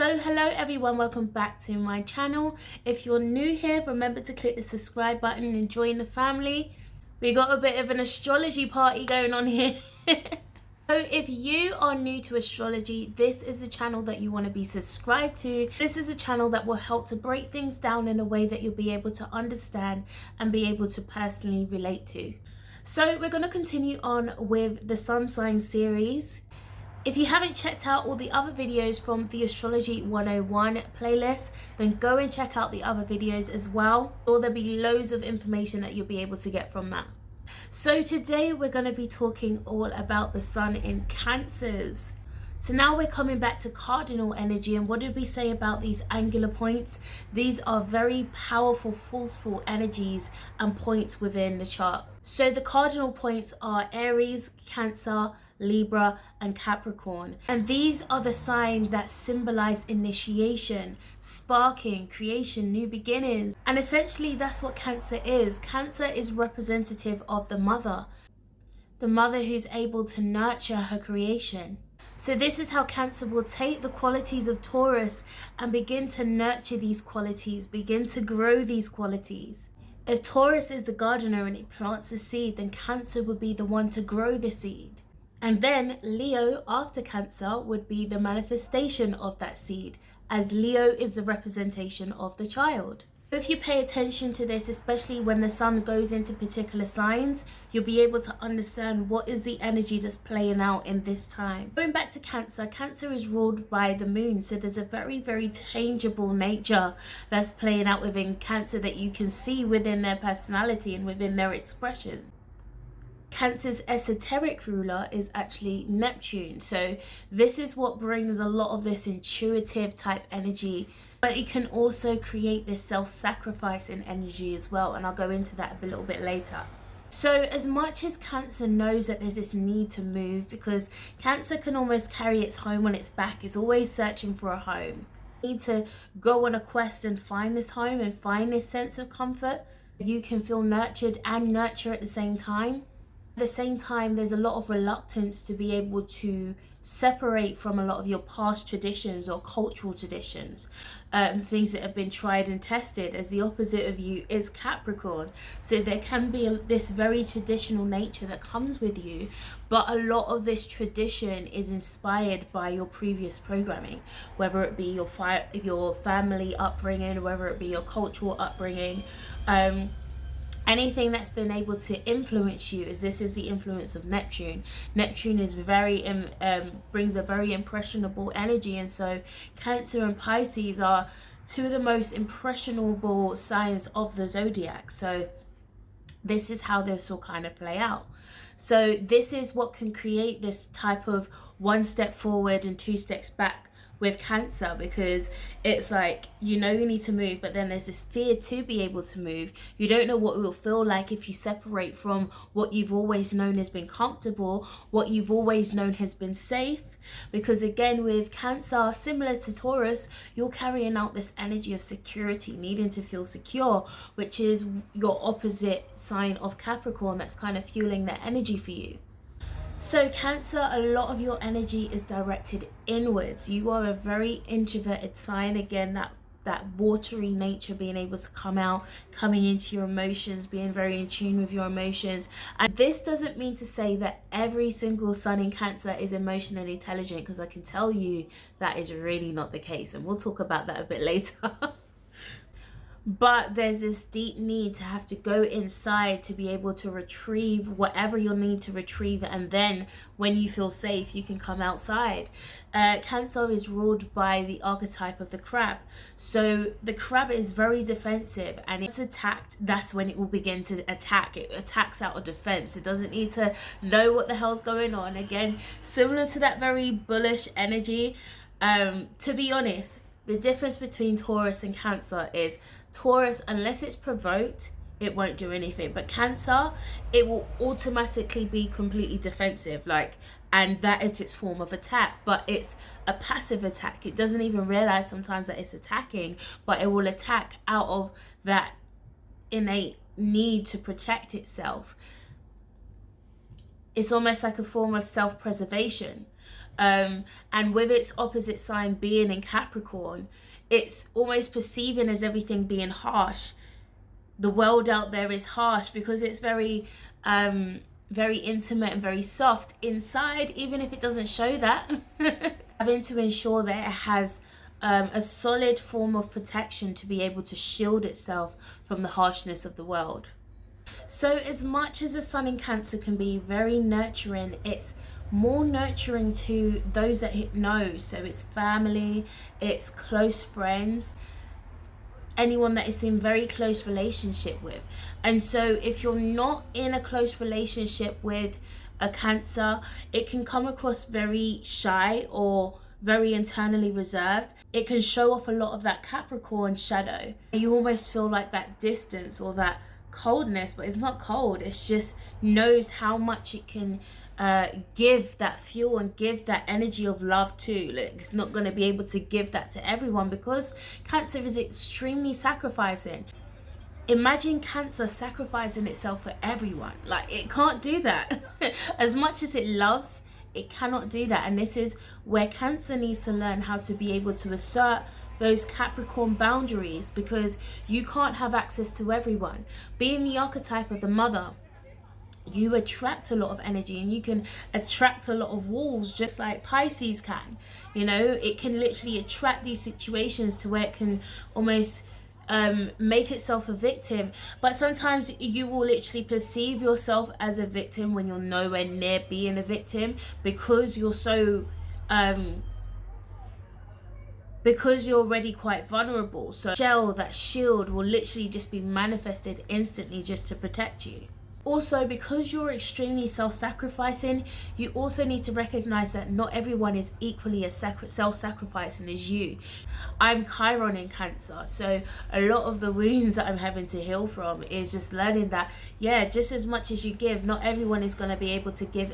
So hello everyone, welcome back to my channel. If you're new here, remember to click the subscribe button and join the family. We got a bit of an astrology party going on here. So if you are new to astrology, this is a channel that you want to be subscribed to. This is a channel that will help to break things down in a way that you'll be able to understand and be able to personally relate to. So we're going to continue on with the sun sign series. If you haven't checked out all the other videos from the Astrology 101 playlist, then go and check out the other videos as well. Or there'll be loads of information that you'll be able to get from that. So today we're going to be talking all about the sun in Cancers. So now we're coming back to cardinal energy, and what did we say about these angular points? These are very powerful, forceful energies and points within the chart. So the cardinal points are Aries, Cancer, Libra and Capricorn, and these are the signs that symbolize initiation, sparking, creation, new beginnings. And essentially that's what Cancer is. Cancer is representative of the mother who's able to nurture her creation. So this is how Cancer will take the qualities of Taurus and begin to nurture these qualities, begin to grow these qualities. If Taurus is the gardener and it plants a seed, then Cancer would be the one to grow the seed. And then Leo, after Cancer, would be the manifestation of that seed, as Leo is the representation of the child. If you pay attention to this, especially when the sun goes into particular signs, you'll be able to understand what is the energy that's playing out in this time. Going back to Cancer, Cancer is ruled by the moon, so there's a very, very tangible nature that's playing out within Cancer that you can see within their personality and within their expression. Cancer's esoteric ruler is actually Neptune, so this is what brings a lot of this intuitive type energy, but it can also create this self-sacrifice in energy as well, and I'll go into that a little bit later. So as much as Cancer knows that there's this need to move, because Cancer can almost carry its home on its back, it's always searching for a home. You need to go on a quest and find this home and find this sense of comfort. You can feel nurtured and nurture at the same time. At the same time, there's a lot of reluctance to be able to separate from a lot of your past traditions or cultural traditions, things that have been tried and tested, as the opposite of you is Capricorn. So there can be this very traditional nature that comes with you, but a lot of this tradition is inspired by your previous programming, whether it be your family upbringing, whether it be your cultural upbringing, anything that's been able to influence you, as this is the influence of Neptune. Neptune is brings a very impressionable energy, and so Cancer and Pisces are two of the most impressionable signs of the zodiac. So this is how this will kind of play out. So this is what can create this type of one step forward and two steps back with Cancer, because it's like, you know, you need to move, but then there's this fear to be able to move. You don't know what it will feel like if you separate from what you've always known has been comfortable, what you've always known has been safe. Because again, with Cancer, similar to Taurus, you're carrying out this energy of security, needing to feel secure, which is your opposite sign of Capricorn that's kind of fueling that energy for you. So Cancer, a lot of your energy is directed inwards. You are a very introverted sign. Again, that watery nature being able to come out, coming into your emotions, being very in tune with your emotions. And this doesn't mean to say that every single sun in Cancer is emotionally intelligent, because I can tell you that is really not the case, and we'll talk about that a bit later. But there's this deep need to have to go inside to be able to retrieve whatever you'll need to retrieve, and then when you feel safe, you can come outside. Cancer is ruled by the archetype of the crab. So the crab is very defensive, and it's attacked, that's when it will begin to attack. It attacks out of defense. It doesn't need to know what the hell's going on. Again, similar to that very bullish energy. To be honest, the difference between Taurus and Cancer is Taurus, unless it's provoked, it won't do anything. But Cancer, it will automatically be completely defensive, and that is its form of attack. But it's a passive attack. It doesn't even realize sometimes that it's attacking, but it will attack out of that innate need to protect itself. It's almost like a form of self-preservation. And with its opposite sign being in Capricorn, it's almost perceiving as everything being harsh. The world out there is harsh because it's very very intimate and very soft inside, even if it doesn't show that. Having to ensure that it has a solid form of protection to be able to shield itself from the harshness of the world. So as much as the sun in Cancer can be very nurturing, it's more nurturing to those that it knows. So it's family, it's close friends, anyone that is in very close relationship with. And so if you're not in a close relationship with a Cancer, it can come across very shy or very internally reserved. It can show off a lot of that Capricorn shadow. You almost feel like that distance or that coldness, but it's not cold, it's just knows how much it can give that fuel and give that energy of love too. Like, it's not going to be able to give that to everyone because Cancer is extremely sacrificing. Imagine Cancer sacrificing itself for everyone. Like, it can't do that. As much as it loves, it cannot do that. And this is where Cancer needs to learn how to be able to assert those Capricorn boundaries, because you can't have access to everyone. Being the archetype of the mother, you attract a lot of energy, and you can attract a lot of walls just like Pisces can. You know, it can literally attract these situations to where it can almost make itself a victim. But sometimes you will literally perceive yourself as a victim when you're nowhere near being a victim, because you're so because you're already quite vulnerable. So that shield will literally just be manifested instantly just to protect you. Also, because you're extremely self-sacrificing, you also need to recognize that not everyone is equally as self-sacrificing as you. I'm Chiron in Cancer, so a lot of the wounds that I'm having to heal from is just learning that, yeah, just as much as you give, not everyone is going to be able to give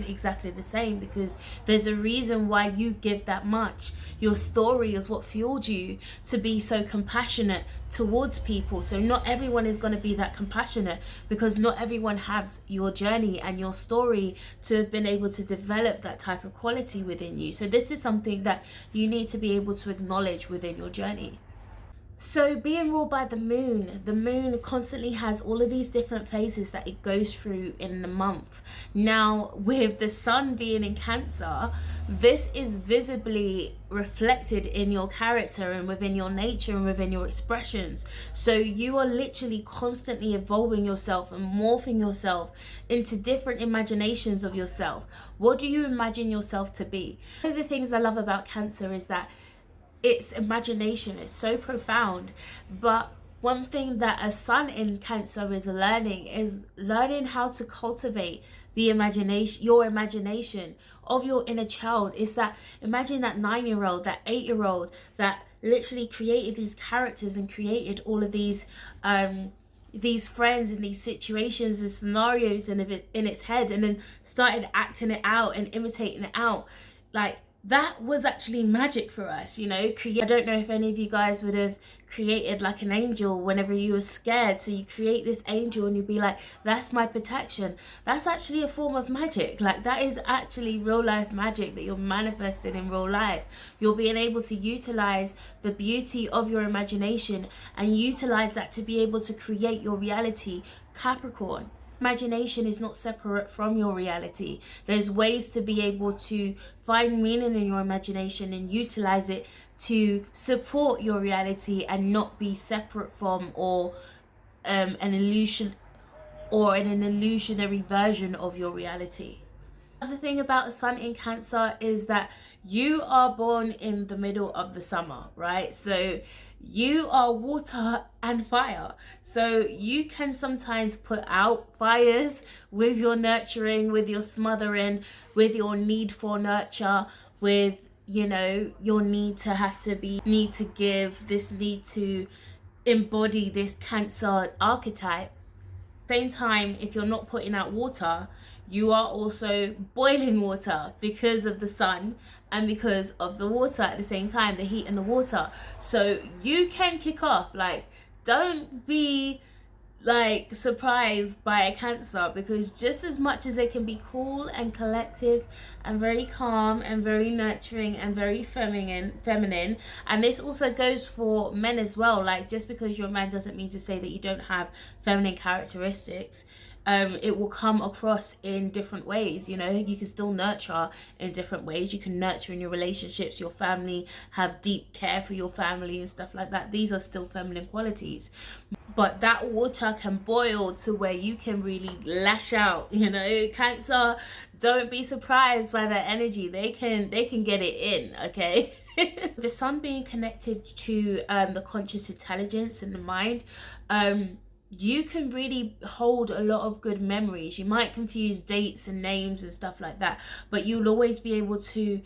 exactly the same, because there's a reason why you give that much. Your story is what fueled you to be so compassionate towards people. So not everyone is going to be that compassionate, because not everyone has your journey and your story to have been able to develop that type of quality within you. So this is something that you need to be able to acknowledge within your journey. So being ruled by the moon constantly has all of these different phases that it goes through in the month. Now, with the sun being in Cancer, this is visibly reflected in your character and within your nature and within your expressions. So you are literally constantly evolving yourself and morphing yourself into different imaginations of yourself. What do you imagine yourself to be? One of the things I love about Cancer is that its imagination is so profound. But one thing that a sun in Cancer is learning how to cultivate the imagination, your imagination of your inner child. Is that, imagine that 9-year-old, that 8-year-old that literally created these characters and created all of these friends and these situations and scenarios in its head, and then started acting it out and imitating it out. Like, that was actually magic for us, you know. I don't know if any of you guys would have created like an angel whenever you were scared. So you create this angel and you'd be like, that's my protection. That's actually a form of magic. Like, that is actually real life magic that you're manifesting in real life. You're being able to utilize the beauty of your imagination and utilize that to be able to create your reality, Capricorn. Imagination is not separate from your reality. There's ways to be able to find meaning in your imagination and utilize it to support your reality and not be separate from or an illusion or in an illusionary version of your reality. Another thing about a sun in Cancer is that you are born in the middle of the summer, right? So you are water and fire. So you can sometimes put out fires with your nurturing, with your smothering, with your need for nurture, with, you know, your need to give, this need to embody this Cancer archetype. Same time, if you're not putting out water, you are also boiling water because of the sun and because of the water at the same time, the heat and the water. So you can kick off. Like, don't be like surprised by a Cancer, because just as much as they can be cool and collective and very calm and very nurturing and very feminine, and this also goes for men as well, like just because you're a man doesn't mean to say that you don't have feminine characteristics. It will come across in different ways. You know, you can still nurture in different ways. You can nurture in your relationships, your family, have deep care for your family and stuff like that. These are still feminine qualities, but that water can boil to where you can really lash out. You know, Cancer, don't be surprised by that energy. They can get it in, okay? The sun being connected to the conscious intelligence and the mind, you can really hold a lot of good memories. You might confuse dates and names and stuff like that, but you'll always be able to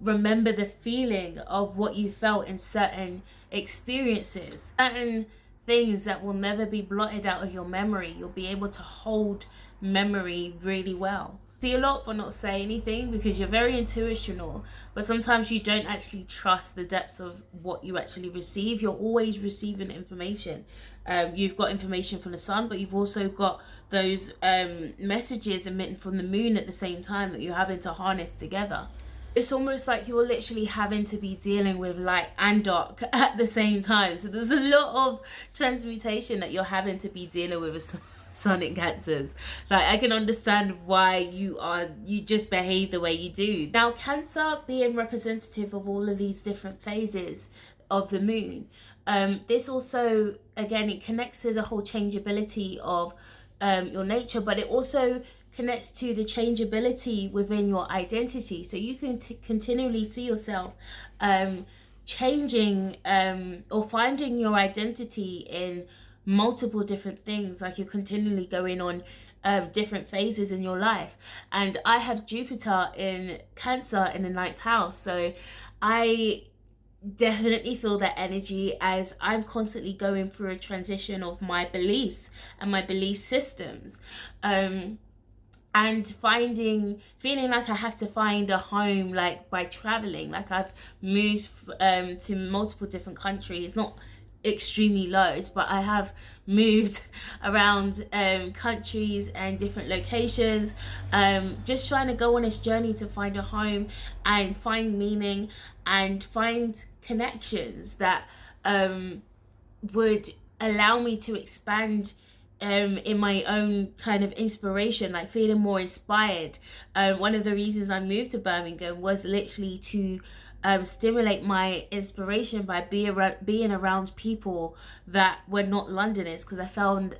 remember the feeling of what you felt in certain experiences, certain things that will never be blotted out of your memory. You'll be able to hold memory really well. See a lot but not say anything, because you're very intuitional, but sometimes you don't actually trust the depths of what you actually receive. You're always receiving information. You've got information from the sun, but you've also got those messages emitting from the moon at the same time that you're having to harness together. It's almost like you're literally having to be dealing with light and dark at the same time. So there's a lot of transmutation that you're having to be dealing with sun in Cancers. Like, I can understand why you just behave the way you do. Now, Cancer being representative of all of these different phases of the moon, this also, again, it connects to the whole changeability of your nature, but it also connects to the changeability within your identity. So you can continually see yourself changing or finding your identity in multiple different things. Like, you're continually going on different phases in your life. And I have Jupiter in Cancer in the 9th house, so I definitely feel that energy as I'm constantly going through a transition of my beliefs and my belief systems, and feeling like I have to find a home, like by traveling. Like, I've moved to multiple different countries, not extremely loads, but I have moved around countries and different locations, just trying to go on this journey to find a home and find meaning and find connections that would allow me to expand in my own kind of inspiration, like feeling more inspired. One of the reasons I moved to Birmingham was literally to stimulate my inspiration by being around people that were not Londoners, because I found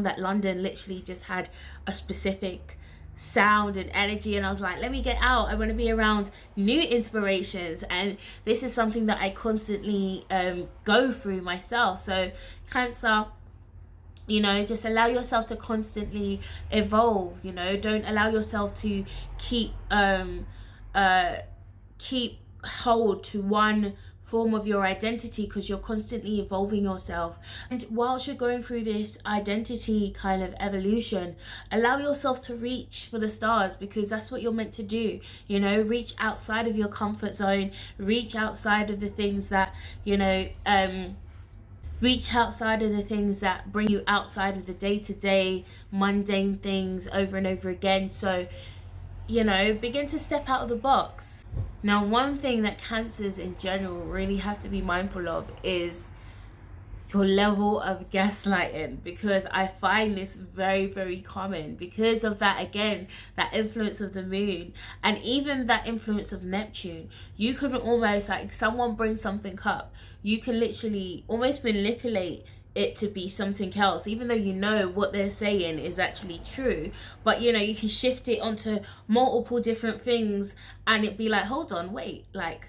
that London literally just had a specific sound and energy, and I was like, let me get out. I want to be around new inspirations, and this is something that I constantly go through myself. So Cancer, you know, just allow yourself to constantly evolve. You know, don't allow yourself to keep hold to one form of your identity, because you're constantly evolving yourself. And whilst you're going through this identity kind of evolution, allow yourself to reach for the stars, because that's what you're meant to do. You know, reach outside of your comfort zone, reach outside of the things that, you know, reach outside of the things that bring you outside of the day-to-day mundane things over and over again. So, you know, begin to step out of the box. Now, one thing that Cancers in general really have to be mindful of is your level of gaslighting, because I find this very, very common because of that, again, that influence of the moon and even that influence of Neptune. You can almost, like, someone brings something up, you can literally almost manipulate it to be something else, even though you know what they're saying is actually true. But, you know, you can shift it onto multiple different things and it be like, hold on, wait, like,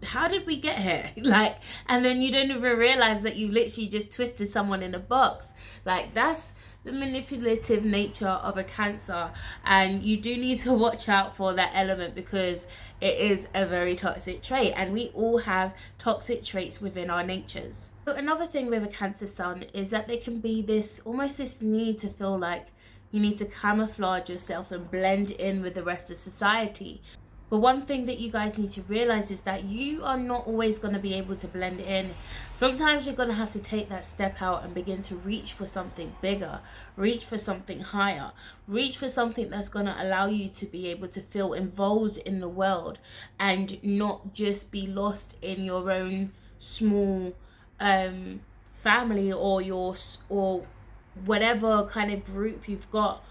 how did we get here? Like, and then you don't even realize that you literally just twisted someone in a box. Like, that's the manipulative nature of a Cancer, and you do need to watch out for that element, because it is a very toxic trait, and we all have toxic traits within our natures. So another thing with a Cancer sun is that there can be this almost this need to feel like you need to camouflage yourself and blend in with the rest of society. But one thing that you guys need to realize is that you are not always going to be able to blend in. Sometimes you're going to have to take that step out and begin to reach for something bigger, reach for something higher, reach for something that's going to allow you to be able to feel involved in the world and not just be lost in your own small family or whatever kind of group you've got.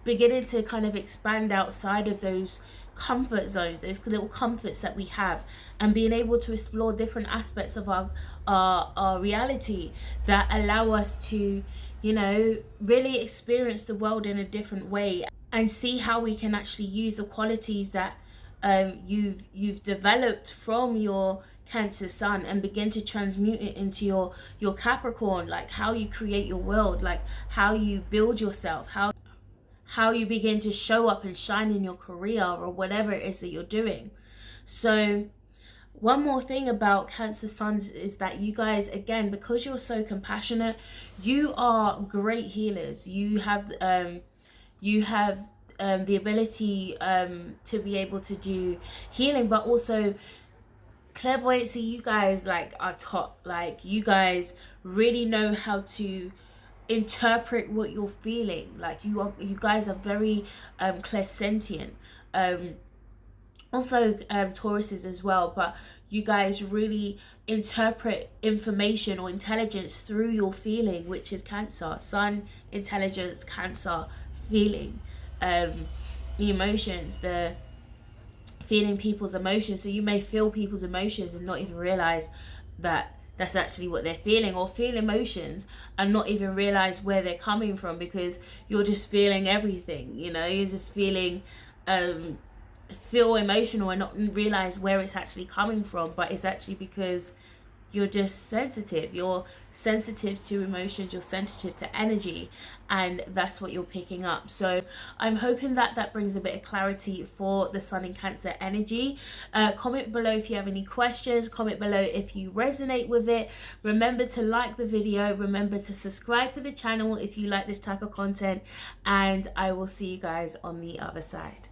Beginning to kind of expand outside of those comfort zones, those little comforts that we have, and being able to explore different aspects of our reality that allow us to, you know, really experience the world in a different way and see how we can actually use the qualities that you've developed from your Cancer sun and begin to transmute it into your Capricorn, like how you create your world, like how you build yourself, how you begin to show up and shine in your career or whatever it is that you're doing. So one more thing about Cancer suns is that you guys, again, because you're so compassionate, you are great healers. You have the ability to be able to do healing, but also clairvoyancy. You guys like are top. Like you guys really know how to interpret what you're feeling. Like you guys are very clairsentient. Also Tauruses as well, but you guys really interpret information or intelligence through your feeling, which is Cancer sun, intelligence, Cancer, feeling, emotions, the feeling people's emotions. So you may feel people's emotions and not even realize that that's actually what they're feeling, or feel emotions and not even realize where they're coming from, because you're just feeling everything, you know, you're just feeling feel emotional and not realize where it's actually coming from. But it's actually because you're just sensitive. You're sensitive to emotions, you're sensitive to energy, and that's what you're picking up. So I'm hoping that that brings a bit of clarity for the Sun in Cancer energy. Comment below if you have any questions, comment below if you resonate with it. Remember to like the video, remember to subscribe to the channel if you like this type of content, and I will see you guys on the other side.